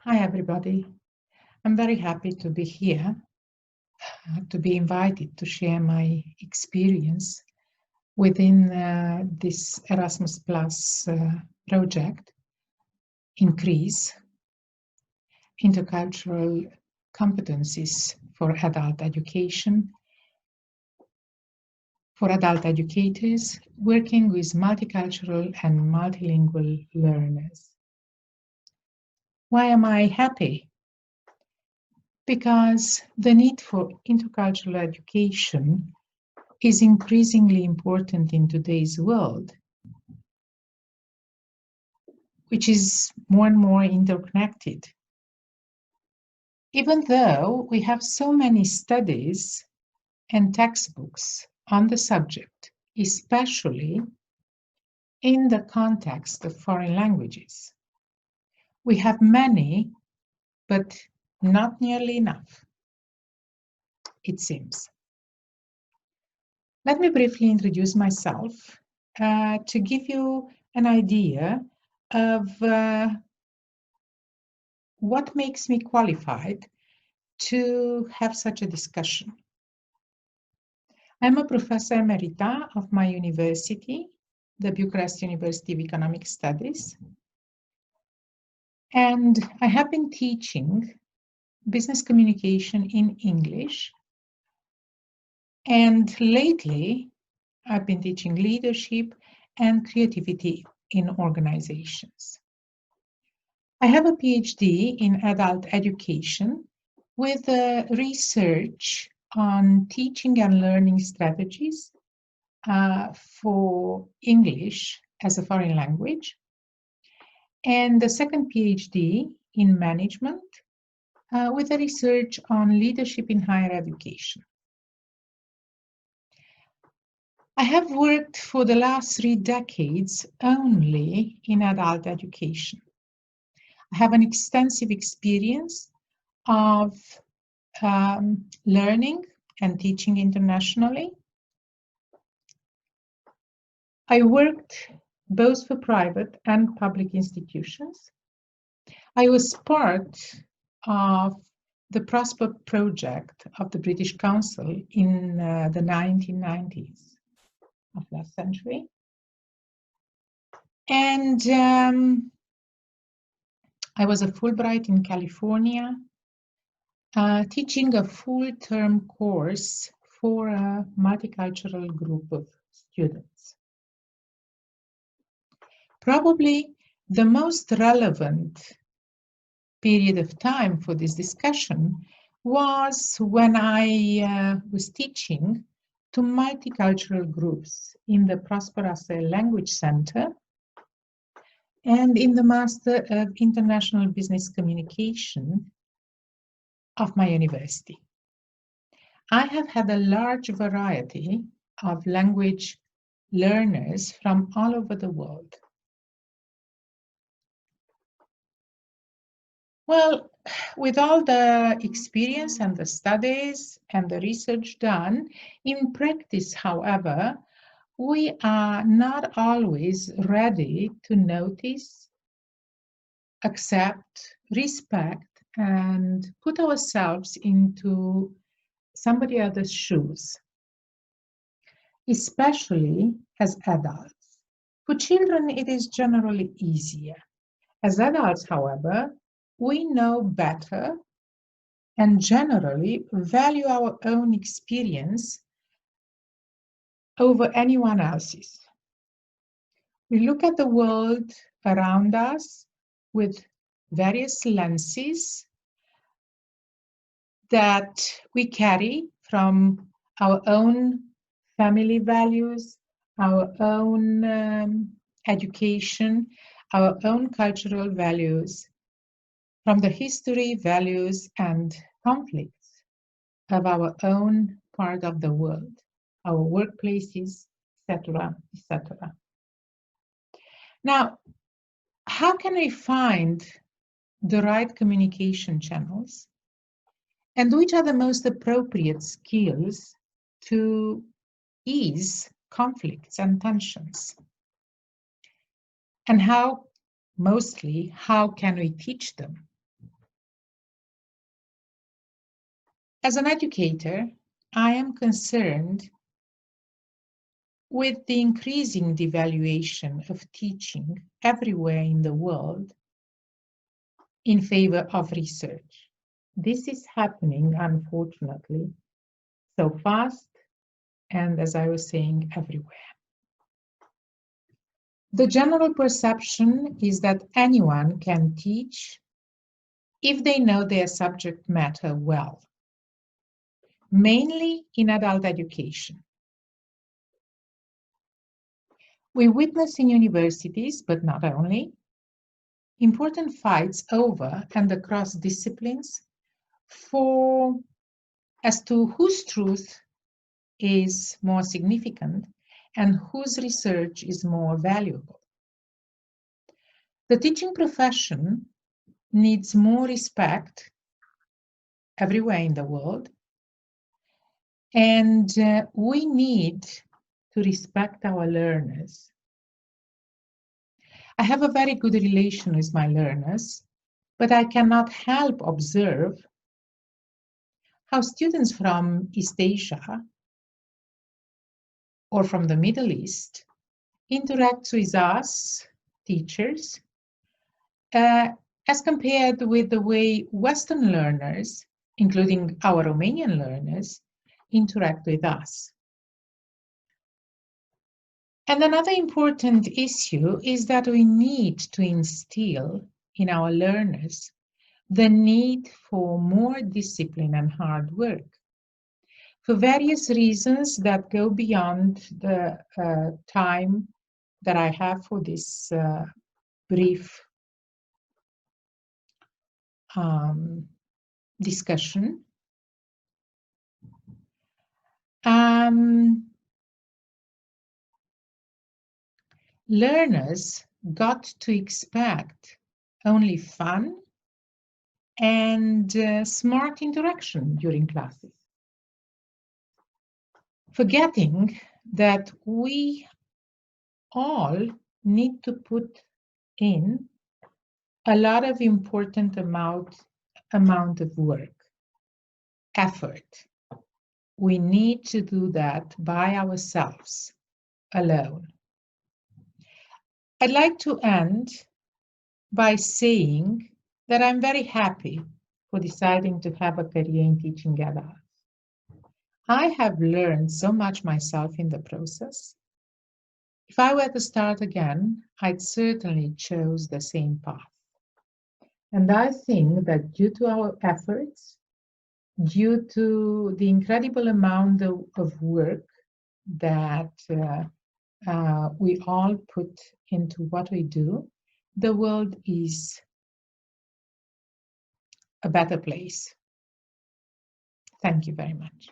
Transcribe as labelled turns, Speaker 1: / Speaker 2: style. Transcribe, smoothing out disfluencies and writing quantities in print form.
Speaker 1: Hi, everybody. I'm very happy to be here, to be invited to share my experience within this Erasmus Plus project, INCrEAsE, Intercultural Competences for Adult Education, for adult educators working with multicultural and multilingual learners. Why am I happy? Because the need for intercultural education is increasingly important in today's world, which is more and more interconnected. Even though we have so many studies and textbooks on the subject, especially in the context of foreign languages, we have many, but not nearly enough, it seems. Let me briefly introduce myself to give you an idea of what makes me qualified to have such a discussion. I'm a professor emerita of my university, the Bucharest University of Economic Studies, and I have been teaching business communication in English, and lately I've been teaching leadership and creativity in organizations. I have a PhD in adult education with research on teaching and learning strategies for English as a foreign language, and the second PhD in management with a research on leadership in higher education. I have worked for the last 3 decades only in adult education. I have an extensive experience of learning and teaching internationally. I worked both for private and public institutions. I was part of the Prosper project of the British Council in the 1990s of last century. And I was a Fulbright in California, teaching a full-term course for a multicultural group of students. Probably the most relevant period of time for this discussion was when I was teaching to multicultural groups in the Prosper Language Center and in the Master of International Business Communication of my university. I have had a large variety of language learners from all over the world. Well, with all the experience and the studies and the research done, in practice, however, we are not always ready to notice, accept, respect, and put ourselves into somebody else's shoes, especially as adults. For children, it is generally easier. As adults, however, we know better and generally value our own experience over anyone else's. We look at the world around us with various lenses that we carry from our own family values, our own education, our own cultural values, from the history, values, and conflicts of our own part of the world, our workplaces, etc., etc. Now, how can we find the right communication channels? And which are the most appropriate skills to ease conflicts and tensions? And how can we teach them? As an educator, I am concerned with the increasing devaluation of teaching everywhere in the world in favor of research. This is happening, unfortunately, so fast and, as I was saying, everywhere. The general perception is that anyone can teach if they know their subject matter well, mainly in adult education. We witness in universities, but not only, important fights over and across disciplines as to whose truth is more significant and whose research is more valuable. The teaching profession needs more respect everywhere in the world, and we need to respect our learners. I have a very good relation with my learners, but I cannot help observe how students from East Asia or from the Middle East interact with us, teachers, as compared with the way Western learners, including our Romanian learners, interact with us. And another important issue is that we need to instill in our learners the need for more discipline and hard work for various reasons that go beyond the time that I have for this brief discussion. Learners got to expect only fun and smart interaction during classes, forgetting that we all need to put in a lot of important amount of work, effort. We need to do that by ourselves, alone. I'd like to end by saying that I'm very happy for deciding to have a career in teaching adults. I have learned so much myself in the process. If I were to start again, I'd certainly choose the same path. And I think that due to our efforts, due to the incredible amount of work that we all put into what we do, the world is a better place. Thank you very much.